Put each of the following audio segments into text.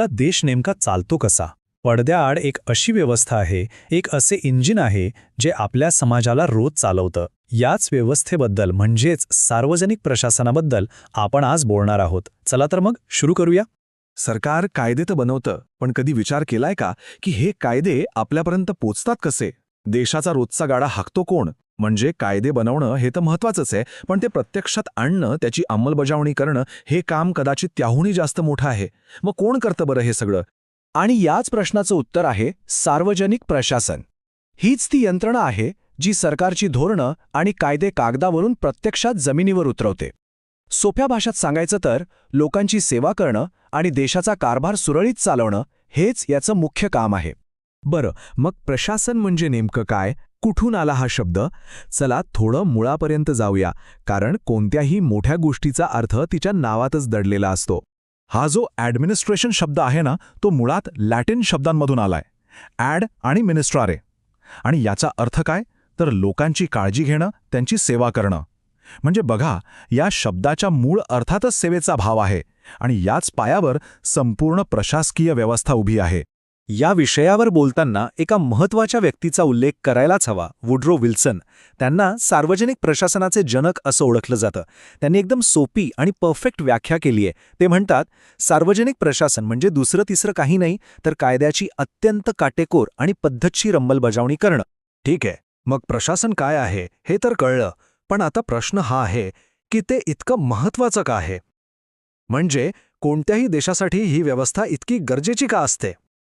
आपला देश नेमका चालतो कसा? पडद्याआड एक अशी व्यवस्था आहे, एक असे इंजिन आहे जे आपल्या समाजाला रोज चालवतं. याच व्यवस्थेबद्दल म्हणजेच सार्वजनिक प्रशासनाबद्दल आपण आज बोलणार आहोत. चला तर मग सुरू करूया. सरकार कायदे तर बनवतं, पण कधी विचार केलाय का की हे कायदे आपल्यापर्यंत पोचतात कसे? देशाचा रोजचा गाडा हाकतो कोण? म्हणजे कायदे बनवणं हे तर महत्वाचंच आहे, पण ते प्रत्यक्षात आणणं, त्याची अंमलबजावणी करणं हे काम कदाचित त्याहूनही जास्त मोठं आहे. मग कोण करतं बरं हे सगळं? आणि याच प्रश्नाचं उत्तर आहे सार्वजनिक प्रशासन. हीच ती यंत्रणा आहे जी सरकारची धोरणं आणि कायदे कागदावरून प्रत्यक्षात जमिनीवर उतरवते. सोप्या भाषेत सांगायचं तर लोकांची सेवा करणं आणि देशाचा कारभार सुरळीत चालवणं हेच याचं मुख्य काम आहे. बरं, मग प्रशासन म्हणजे नेमकं काय? कुठून आला हा शब्द? चला थोडं मुळापर्यंत जाऊया, कारण कोणत्याही मोठ्या गोष्टीचा अर्थ तिच्या नावातच दडलेला असतो. हा जो ॲडमिनिस्ट्रेशन शब्द आहे ना, तो मुळात लॅटिन शब्दांमधून आलाय. ॲड आणि मिनिस्ट्रारे. आणि याचा अर्थ काय? तर लोकांची काळजी घेणं, त्यांची सेवा करणं. म्हणजे बघा, या शब्दाच्या मूळ अर्थातच सेवेचा भाव आहे, आणि याच पायावर संपूर्ण प्रशासकीय व्यवस्था उभी आहे. या विषयावर बोलताना एका महत्त्वाच्या व्यक्तीचा उल्लेख करायलाच हवा, वुड्रो विल्सन. त्यांना सार्वजनिक प्रशासनाचे जनक असं ओळखलं जातं. त्यांनी एकदम सोपी आणि परफेक्ट व्याख्या केली आहे. ते म्हणतात, सार्वजनिक प्रशासन म्हणजे दुसरं तिसरं काही नाही, तर कायद्याची अत्यंत काटेकोर आणि पद्धतशीर अंमलबजावणी करणं. ठीक आहे, मग प्रशासन काय आहे हे तर कळलं, पण आता प्रश्न हा आहे की ते इतकं महत्त्वाचं का आहे? म्हणजे कोणत्याही देशासाठी ही व्यवस्था इतकी गरजेची का असते?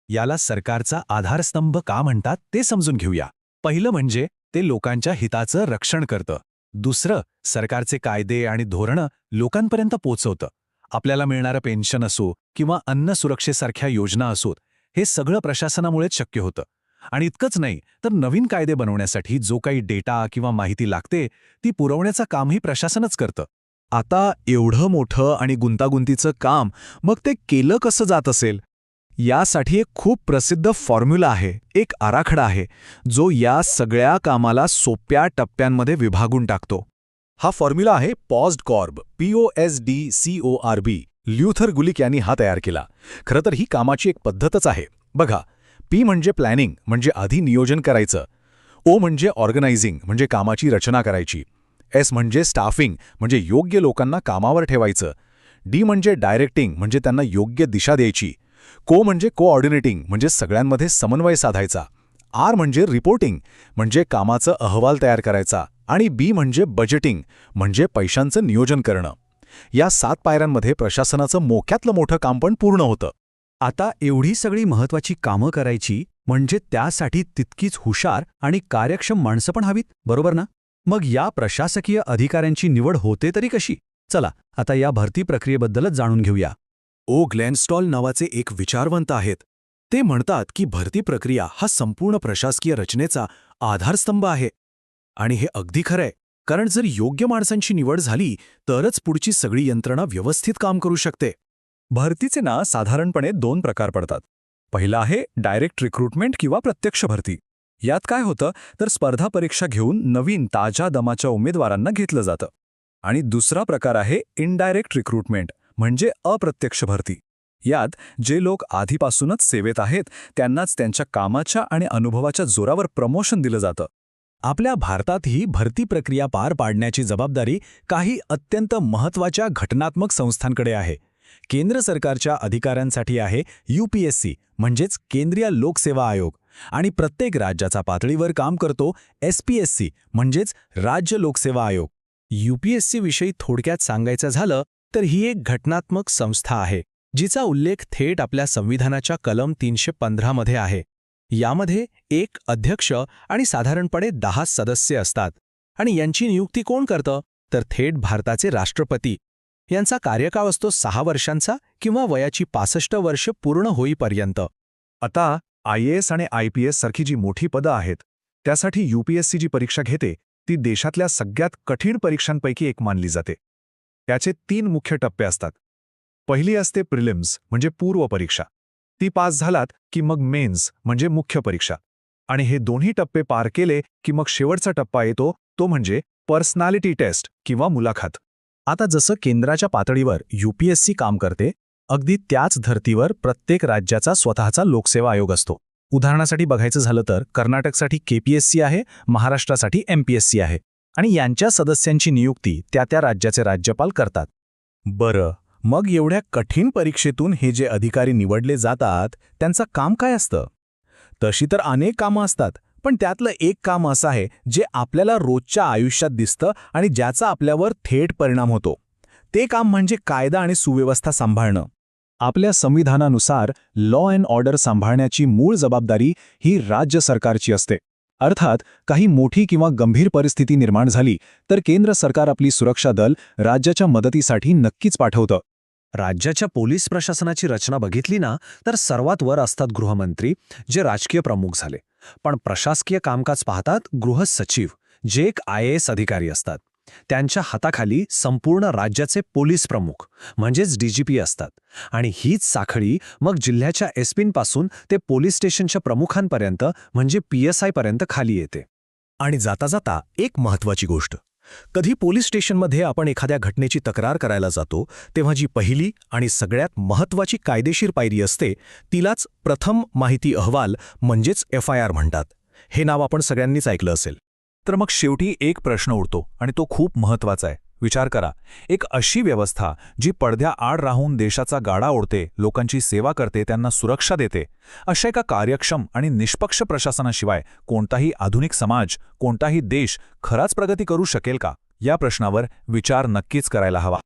याला सरकारचा आधारस्तंभ का म्हणतात ते समजून घेऊया. पहिलं म्हणजे ते लोकांच्या हिताचं रक्षण करतं. दुसरं, सरकारचे कायदे आणि धोरणं लोकांपर्यंत पोचवतं. आपल्याला मिळणारं पेन्शन असो किंवा अन्न सुरक्षेसारख्या योजना असोत, हे सगळं प्रशासनामुळेच शक्य होतं. आणि इतकंच नाही, तर नवीन कायदे बनवण्यासाठी जो काही डेटा किंवा माहिती लागते ती पुरवण्याचं कामही प्रशासनच करतं. आता एवढं मोठं आणि गुंतागुंतीचं काम मग ते केलं कसं जात असेल? यासाठी एक खूप प्रसिद्ध फॉर्म्युला आहे, एक आराखडा आहे, जो या सगळ्या कामाला सोप्या टप्प्यांमध्ये विभागून टाकतो. हा फॉर्म्युला आहे पॉज्ड कॉर्ब, POSDCORB. ल्यूथर गुलिक यांनी हा तयार केला. खरं तर ही कामाची एक पद्धतच आहे. बघा, P म्हणजे प्लॅनिंग, म्हणजे आधी नियोजन करायचं. O म्हणजे ऑर्गनायझिंग, म्हणजे कामाची रचना करायची. S म्हणजे स्टाफिंग, म्हणजे योग्य लोकांना कामावर ठेवायचं. D म्हणजे डायरेक्टिंग, म्हणजे त्यांना योग्य दिशा द्यायची. को म्हणजे कोऑर्डिनेटिंग, म्हणजे सगळ्यांमध्ये समन्वय साधायचा. R म्हणजे रिपोर्टिंग, म्हणजे कामाचं अहवाल तयार करायचा. आणि B म्हणजे बजेटिंग, म्हणजे पैशांचं नियोजन करणं. या 7 पायऱ्यांमध्ये प्रशासनाचं मोठ्यातलं मोठं काम पण पूर्ण होतं. आता एवढी सगळी महत्त्वाची कामं करायची म्हणजे त्यासाठी तितकीच हुशार आणि कार्यक्षम माणसं पण हवीत, बरोबर ना? मग या प्रशासकीय अधिकाऱ्यांची निवड होते तरी कशी? चला आता या भरती प्रक्रियेबद्दलच जाणून घेऊया. ग्लेन स्टॉल नावाचे एक विचारवंत आहेत. ते म्हणतात की भरती प्रक्रिया हा संपूर्ण प्रशासकीय रचनेचा आधारस्तंभ आहे. आणि हे अगदी खरंय, कारण जर योग्य माणसांची निवड झाली तरच पुढची सगळी यंत्रणा व्यवस्थित काम करू शकते. भरतीचे ना साधारणपणे 2 प्रकार पडतात. पहिला आहे डायरेक्ट रिक्रुटमेंट किंवा प्रत्यक्ष भरती. यात काय होतं तर स्पर्धा परीक्षा घेऊन नवीन ताज्या दमाच्या उमेदवारांना घेतलं जातं. आणि दुसरा प्रकार आहे इनडायरेक्ट रिक्रुटमेंट, म्हणजे अप्रत्यक्ष भरती. यात जे लोक आधीपासूनच सेवेत आहेत त्यांनाच त्यांच्या कामाच्या आणि अनुभवाच्या जोरावर प्रमोशन दिलं जातं. आपल्या भारतातही भरती प्रक्रिया पार पाडण्याची जबाबदारी काही अत्यंत महत्त्वाच्या घटनात्मक संस्थांकडे आहे. केंद्र सरकारच्या अधिकाऱ्यांसाठी आहे UPSC, म्हणजेच केंद्रीय लोकसेवा आयोग, आणि प्रत्येक राज्याचा पातळीवर काम करतो SPSC, म्हणजेच राज्य लोकसेवा आयोग. UPSC विषयी थोडक्यात सांगायचं झालं तर ही एक घटनात्मक संस्था आहे जिचा उल्लेख थेट आपल्या संविधानाच्या कलम 315 मध्ये आहे. यामध्ये एक अध्यक्ष आणि साधारणपणे 10 सदस्य असतात. आणि यांची नियुक्ती कोण करतं तर थेट भारताचे राष्ट्रपती. यांचा कार्यकाळ असतो 6 वर्षांचा किंवा वयाची 65 वर्ष पूर्ण होईपर्यंत. आता IAS आणि IPS सारखी जी मोठी पदं आहेत त्यासाठी UPSC जी परीक्षा घेते ती देशातल्या सगळ्यात कठीण परीक्षांपैकी एक मानली जाते. त्याचे 3 मुख्य टप्पे असतात. पहिली असते प्रिलिम्स, म्हणजे पूर्व परीक्षा. ती पास झालात की मग मेन्स, म्हणजे मुख्य परीक्षा. आणि हे दोन्ही टप्पे पार केले की मग शेवटचा टप्पा येतो, तो म्हणजे पर्सनॅलिटी टेस्ट किंवा मुलाखत. आता जसं केंद्राच्या पातळीवर UPSC काम करते, अगदी त्याच धर्तीवर प्रत्येक राज्याचा स्वतःचा लोकसेवा आयोग असतो. उदाहरणासाठी बघायचं झालं तर कर्नाटकसाठी KPSC आहे, महाराष्ट्रासाठी MPSC आहे आणि यांच्या सदस्यांची नियुक्ती त्या त्या राज्याचे राज्यपाल करतात. बरं, मग एवढ्या कठीण परीक्षेतून हे जे अधिकारी निवडले जातात त्यांचं काम काय असतं? तशी तर अनेक कामं असतात, पण त्यातलं एक काम असं आहे जे आपल्याला रोजच्या आयुष्यात दिसतं आणि ज्याचा आपल्यावर थेट परिणाम होतो. ते काम म्हणजे कायदा आणि सुव्यवस्था सांभाळणं. आपल्या संविधानानुसार लॉ अँड ऑर्डर सांभाळण्याची मूळ जबाबदारी ही राज्य सरकारची असते. अर्थात काही मोठी किंवा गंभीर परिस्थिती निर्माण झाली तर केंद्र सरकार आपली सुरक्षा दल राज्याच्या मदतीसाठी नक्कीच पाठवतं. राज्याच्या पोलीस प्रशासनाची रचना बघितली ना तर सर्वात वर असतात गृहमंत्री, जे राजकीय प्रमुख झाले. पण प्रशासकीय कामकाज पाहतात गृह सचिव, जे एक IAS अधिकारी असतात. त्यांच्या हाताखाली संपूर्ण राज्याचे पोलीस प्रमुख म्हणजेच DGP असतात. आणि हीच साखळी मग जिल्ह्याच्या एसपींपासून ते पोलीस स्टेशनच्या प्रमुखांपर्यंत म्हणजे PSI पर्यंत खाली येते. आणि जाता जाता एक महत्त्वाची गोष्ट, कधी पोलीस स्टेशनमध्ये आपण एखाद्या घटनेची तक्रार करायला जातो तेव्हा जी पहिली आणि सगळ्यात महत्त्वाची कायदेशीर पायरी असते तिलाच प्रथम माहिती अहवाल म्हणजेच FIR म्हणतात. हे नाव आपण सगळ्यांनीच ऐकलं असेल. तर मग शेवटी एक प्रश्न उरतो आणि तो खूप महत्त्वाचा आहे. विचार करा, एक अशी व्यवस्था जी पडद्याआड राहून देशाचा गाडा ओढते, लोकांची सेवा करते, त्यांना सुरक्षा देते, अशा एका कार्यक्षम आणि निष्पक्ष प्रशासनाशिवाय कोणताही आधुनिक समाज, कोणताही देश खराच प्रगती करू शकेल का? या प्रश्नावर विचार नक्कीच करायला हवा.